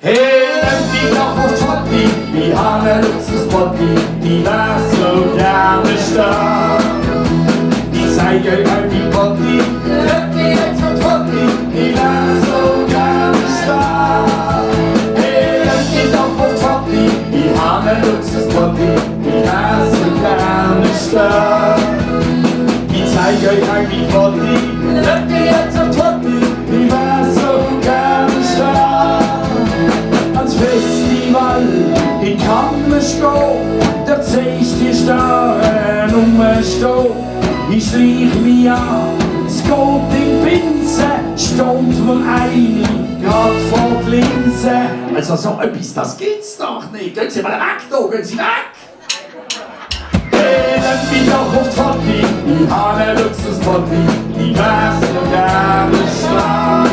Hey, nimm die doch auf Totti, die haben ein Luxusbotti, die war so gerne stark. Ich zeige euch all die Botti, nimm die jetzt auf Totti, die war so gerne stark. Hey, nimm die doch auf Totti, die haben ein Luxusbotti, die war so gerne stark. Ich zeige euch all die Botti, nimm die jetzt auf Totti, die war so gerne stark. Ans Festival in Kammerstehen, da seh ich die Starren rumstehen. Ich schleich mich an, es geht in die Pinse, stund mir eine, grad vor die Linse. Also so etwas, das gibt's doch nicht. Gehen Sie mal weg da, gehen Sie weg! Hey, nimm mich doch auf die Totti, ich habe einen Luxusbotti, ich wär so gerne stark.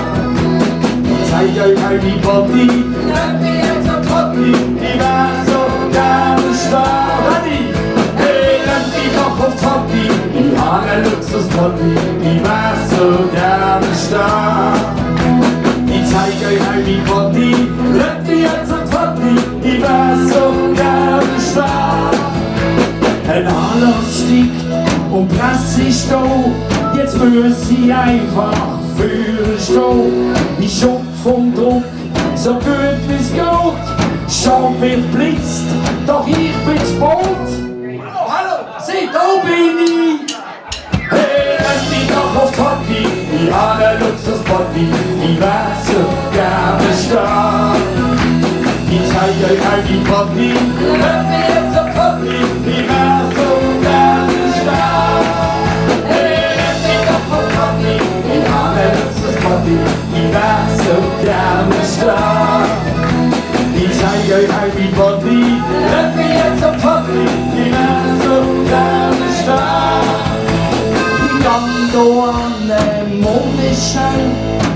Ich zeig euch all die Botti, nimm mich jetzt auf die Totti, ich wär so gerne stark. Hey, nimm mich doch auf die Totti, ich habe einen Luxusbotti, ich wär so gerne stark. Ich zeig euch all die Botti, nimm mich jetzt auf die Totti, ich wär so gerne stark. Ein Anlass stickt und Presse ist da, jetzt muss ich einfach für stehen. Ich schub vom Druck, so gut wie's geht, schon wird blitzt, doch ich bin's Boot. Hallo, hallo, seht, da bin ich! Hey, nimm mich doch auf Totti, ich hab einen Luxusbotti, ich wär so gerne stark. Ich zeig euch all die Botti, nimm mich jetzt auf Totti, ich wär so gerne stark. Hey, nimm mich doch auf Totti, ich hab einen Luxusbotti, ich wär so gerne stark. Ich zeig euch all die Botti, nimm mich jetzt auf Totti, ich wär so gerne stark. Ich gang da an den Mondschein,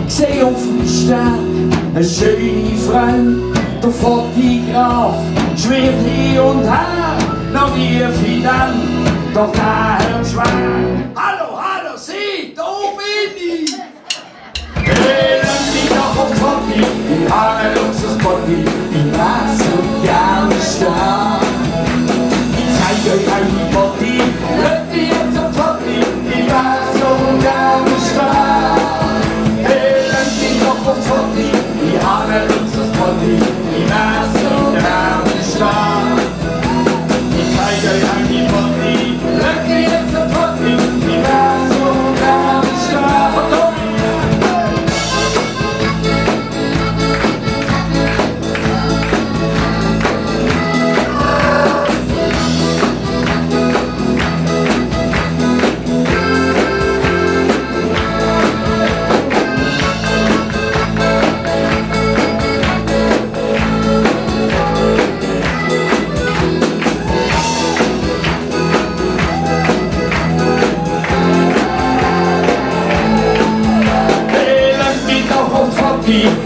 seh auf dem Stern eine schöne Frau. Der Fotograf schwirrt hier und her, noch wie Fidel, doch der hört schwer. Hallo, hallo, sieh, da bin ich! Hey, nimm mich doch auf Totti, ich hab einen Luxusbotti, ich wär so gerne stark. Ich zeig euch all die Botti, nimm mich jetzt auf Totti, ich wär so gerne stark. Hey, nimm mich doch auf Totti, ich hab einen Luxusbotti, ich wär so gerne stark. Ich zeig euch all die Botti, nimm mich jetzt auf Totti, ich wär so gerne stark.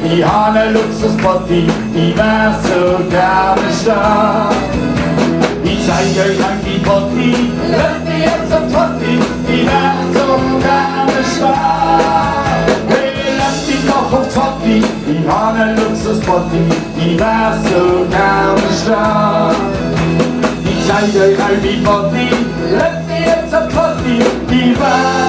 Ich hab einen Luxusbotti, ich wär so gerne stark. Ich zeig euch all die Botti, nimm mich jetzt auf Totti, ich wär so gerne stark. Hey, lass mich doch auf Totti, ich hab einen Luxusbotti, ich wär so gerne stark. Ich zeig euch all die Botti, nimm mich jetzt auf Totti, ich wär